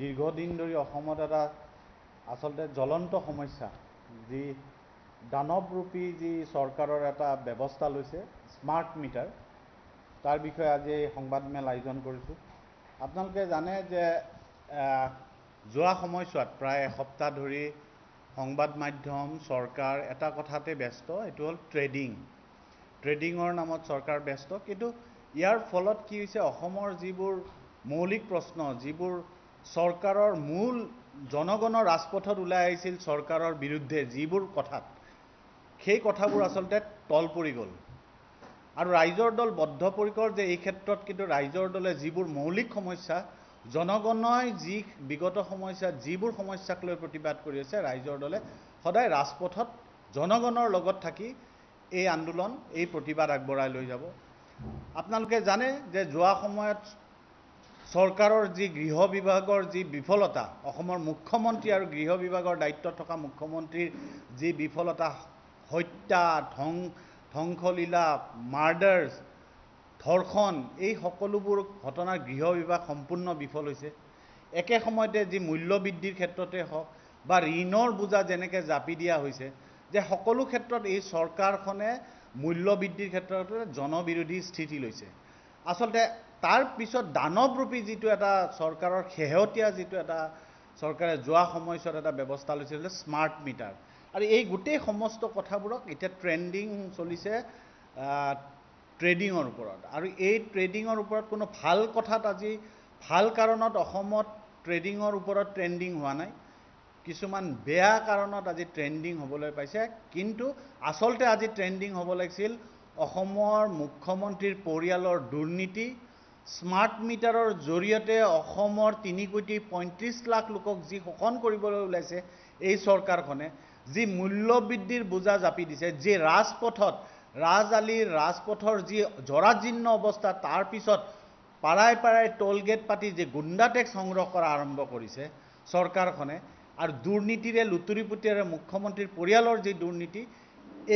দীৰ্ঘদিন ধৰি অসমত এটা আচলতে জ্বলন্ত সমস্যা, যি দানৱৰূপী যি চৰকাৰৰ এটা ব্যৱস্থা লৈছে স্মাৰ্ট মিটাৰ, তাৰ বিষয়ে আজি সংবাদমেল আয়োজন কৰিছোঁ। আপোনালোকে জানে যে যোৱা সময়ছোৱাত প্ৰায় এসপ্তাহ ধৰি সংবাদ মাধ্যম চৰকাৰ এটা কথাতে ব্যস্ত, এইটো হ'ল ট্ৰেডিঙৰ নামত চৰকাৰ ব্যস্ত। কিন্তু ইয়াৰ ফলত কি হৈছে, অসমৰ যিবোৰ মৌলিক প্ৰশ্ন, যিবোৰ চৰকাৰৰ মূল জনগণৰ ৰাজপথত ওলাই আহিছিল চৰকাৰৰ বিৰুদ্ধে যিবোৰ কথাত, সেই কথাবোৰ আচলতে তল পৰি গ'ল। আৰু ৰাইজৰ দল বদ্ধপৰিকৰ যে এই ক্ষেত্ৰত কিন্তু ৰাইজৰ দলে যিবোৰ মৌলিক সমস্যা, জনগণই যি বিগত সমস্যাত যিবোৰ সমস্যাক লৈ প্ৰতিবাদ কৰি আছে, ৰাইজৰ দলে সদায় ৰাজপথত জনগণৰ লগত থাকি এই আন্দোলন, এই প্ৰতিবাদ আগবঢ়াই লৈ যাব। আপোনালোকে জানে যে যোৱা সময়ত চৰকাৰৰ যি গৃহ বিভাগৰ যি বিফলতা, অসমৰ মুখ্যমন্ত্ৰী আৰু গৃহ বিভাগৰ দায়িত্বত থকা মুখ্যমন্ত্ৰীৰ যি বিফলতা, হত্যা, ধ্বংসলীলা, মাৰ্ডাৰ্ছ, ধৰ্ষণ, এই সকলোবোৰ ঘটনাৰ গৃহ বিভাগ সম্পূৰ্ণ বিফল হৈছে। একে সময়তে যি মূল্যবৃদ্ধিৰ ক্ষেত্ৰতে হওক বা ঋণৰ বোজা যেনেকৈ জাপি দিয়া হৈছে, যে সকলো ক্ষেত্ৰত এই চৰকাৰখনে মূল্যবৃদ্ধিৰ ক্ষেত্ৰতে জনবিৰোধী স্থিতি লৈছে। আচলতে তাৰ পিছত দানৱৰূপী যিটো এটা চৰকাৰৰ শেহতীয়া যিটো এটা চৰকাৰে যোৱা সময়ছোৱাত এটা ব্যৱস্থা লৈছিল স্মাৰ্ট মিটাৰ, আৰু এই গোটেই সমস্ত কথাবোৰক এতিয়া ট্ৰেণ্ডিং চলিছে ট্ৰেডিঙৰ ওপৰত। আৰু এই ট্ৰেডিঙৰ ওপৰত কোনো ভাল কথাত আজি ভাল কাৰণত অসমত ট্ৰেডিঙৰ ওপৰত ট্ৰেণ্ডিং হোৱা নাই, কিছুমান বেয়া কাৰণত আজি ট্ৰেণ্ডিং হ'বলৈ পাইছে। কিন্তু আচলতে আজি ট্ৰেণ্ডিং হ'ব লাগিছিল অসমৰ মুখ্যমন্ত্ৰীৰ পৰিয়ালৰ দুৰ্নীতি, স্মাৰ্ট মিটাৰৰ জৰিয়তে অসমৰ 3,35,00,000 লোকক যি শোষণ কৰিবলৈ ওলাইছে এই চৰকাৰখনে, যি মূল্যবৃদ্ধিৰ বোজা জাপি দিছে, যি ৰাজপথত ৰাজআলিৰ ৰাজপথৰ যি জৰাজীৰ্ণ অৱস্থা, তাৰ পিছত পাৰাই পাৰাই টোল গেট পাতি যি গুণ্ডা টেক্স সংগ্ৰহ কৰা আৰম্ভ কৰিছে চৰকাৰখনে, আৰু দুৰ্নীতিৰে লুতুৰি পুতুৰিৰে মুখ্যমন্ত্ৰীৰ পৰিয়ালৰ যি দুৰ্নীতি,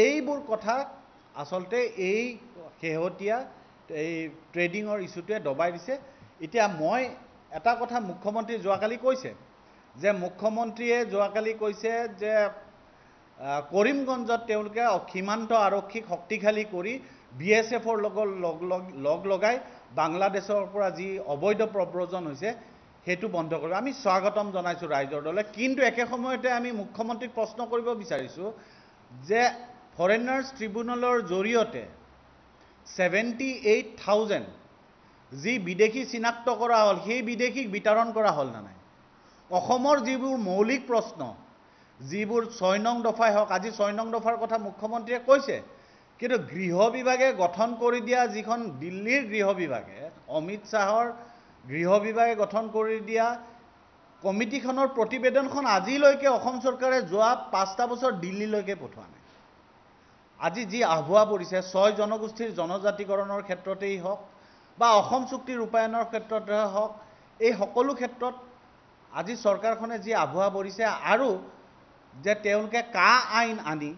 এইবোৰ কথা আচলতে এই শেহতীয়া এই ট্ৰেডিঙৰ ইছ্যুটোৱে দবাই দিছে। এতিয়া মই এটা কথা মুখ্যমন্ত্ৰী যোৱাকালি কৈছে, যে মুখ্যমন্ত্ৰীয়ে যোৱাকালি কৈছে যে কৰিমগঞ্জত তেওঁলোকে সীমান্ত আৰক্ষীক শক্তিশালী কৰি BSFৰ লগত লগ লগাই বাংলাদেশৰ পৰা যি অবৈধ প্ৰব্ৰজন হৈছে সেইটো বন্ধ কৰিব। আমি স্বাগতম জনাইছোঁ ৰাইজৰ দলে। কিন্তু একে সময়তে আমি মুখ্যমন্ত্ৰীক প্ৰশ্ন কৰিব বিচাৰিছোঁ যে ফৰেনাৰ্ছ ট্ৰিবিউনেলৰ জৰিয়তে 78,000 যি বিদেশী চিনাক্ত কৰা হ'ল, সেই বিদেশীক বিতৰণ কৰা হ'ল নে নাই? অসমৰ যিবোৰ মৌলিক প্ৰশ্ন, যিবোৰ 6 নং দফাই হওক, আজি 6 নং দফাৰ কথা মুখ্যমন্ত্ৰীয়ে কৈছে, কিন্তু গৃহ বিভাগে গঠন কৰি দিয়া যিখন দিল্লীৰ গৃহ বিভাগে, অমিত শ্বাহৰ গৃহ বিভাগে গঠন কৰি দিয়া কমিটিখনৰ প্ৰতিবেদনখন আজিলৈকে অসম চৰকাৰে যোৱা 5টা বছৰ দিল্লীলৈকে পঠোৱা নাই। আজি যি আভুৱা পৰিছে 6 জনগোষ্ঠীৰ জনজাতিকৰণৰ ক্ষেত্ৰতেই হওক বা অসম চুক্তি ৰূপায়ণৰ ক্ষেত্ৰতে হওক, এই সকলো ক্ষেত্ৰত আজি চৰকাৰখনে যি আভুৱা পৰিছে, আৰু যে তেওঁলোকে কা আইন আনি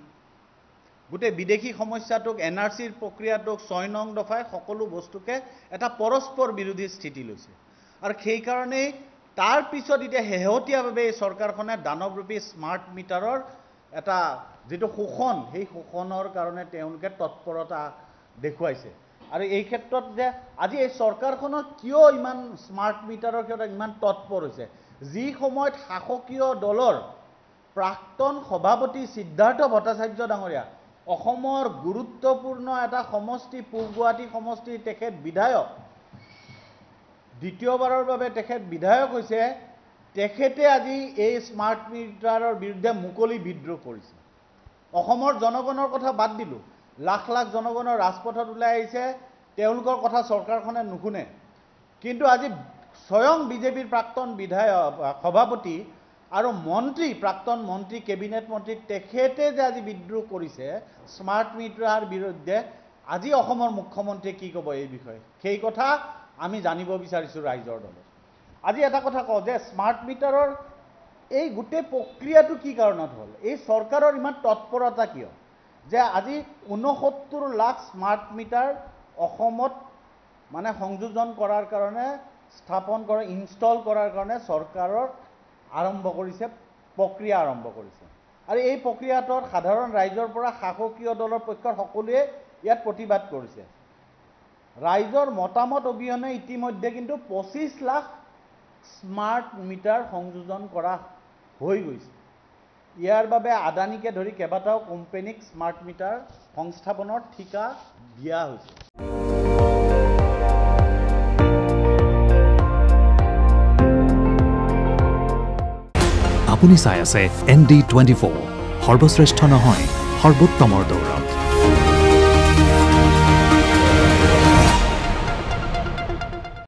গোটেই বিদেশী সমস্যাটোক, NRCৰ প্ৰক্ৰিয়াটোক, 6 নং দফাই সকলো বস্তুকে এটা পৰস্পৰ বিৰোধী স্থিতি লৈছে। আৰু সেইকাৰণেই তাৰ পিছত এতিয়া শেহতীয়াভাৱে এই চৰকাৰখনে দানৱৰূপী স্মাৰ্ট মিটাৰৰ এটা যিটো শোষণ, সেই শোষণৰ কাৰণে তেওঁলোকে তৎপৰতা দেখুৱাইছে। আৰু এই ক্ষেত্ৰত যে আজি এই চৰকাৰখনৰ কিয় ইমান স্মাৰ্ট মিটাৰৰ ক্ষেত্ৰত ইমান তৎপৰ হৈছে, যি সময়ত শাসকীয় দলৰ প্ৰাক্তন সভাপতি সিদ্ধাৰ্থ ভট্টাচাৰ্য ডাঙৰীয়া, অসমৰ গুৰুত্বপূৰ্ণ এটা সমষ্টি, পূব গুৱাহাটী সমষ্টিৰ তেখেত বিধায়ক, দ্বিতীয়বাৰৰ বাবে তেখেত বিধায়ক হৈছে, তেখেতে আজি এই স্মাৰ্ট মিটাৰৰ বিৰুদ্ধে মুকলি বিদ্ৰোহ কৰিছে। অসমৰ জনগণৰ কথা বাদ দিলোঁ, লাখ লাখ জনগণৰ ৰাজপথত ওলাই আহিছে, তেওঁলোকৰ কথা চৰকাৰখনে নুশুনে। কিন্তু আজি স্বয়ং বিজেপিৰ প্ৰাক্তন বিধায়ক, সভাপতি আৰু মন্ত্ৰী, প্ৰাক্তন মন্ত্ৰী, কেবিনেট মন্ত্ৰী, তেখেতে যে আজি বিদ্ৰোহ কৰিছে স্মাৰ্ট মিটাৰৰ বিৰুদ্ধে, আজি অসমৰ মুখ্যমন্ত্ৰীয়ে কি ক'ব এই বিষয়ে, সেই কথা আমি জানিব বিচাৰিছোঁ ৰাইজৰ দলে। আজি এটা কথা কওঁ যে স্মাৰ্ট মিটাৰৰ এই গোটেই প্ৰক্ৰিয়াটো কি কাৰণত হ'ল, এই চৰকাৰৰ ইমান তৎপৰতা কিয়, যে আজি 69 লাখ স্মাৰ্ট মিটাৰ অসমত মানে সংযোজন কৰাৰ কাৰণে স্থাপন কৰা ইনষ্টল কৰাৰ কাৰণে চৰকাৰৰ আৰম্ভ কৰিছে প্ৰক্ৰিয়া আৰম্ভ কৰিছে আৰু এই প্ৰক্ৰিয়াটোত সাধাৰণ ৰাইজৰ পৰা শাসকীয় দলৰ পক্ষৰ সকলোৱে ইয়াত প্ৰতিবাদ কৰিছে ৰাইজৰ মতামত অবিহনে ইতিমধ্যে কিন্তু 25 লাখ স্মাৰ্ট মিটাৰ সংযোজন কৰা হৈ গৈছে ইয়াৰ বাবে আদানীকে ধৰি কেইবাটাও কোম্পানীক স্মাৰ্ট মিটাৰ সংস্থাপনৰ ঠিকা দিয়া হৈছে আপুনি চাই আছে ND24 সৰ্বশ্ৰেষ্ঠ নহয় সৰ্বোত্তমৰ দৌৰ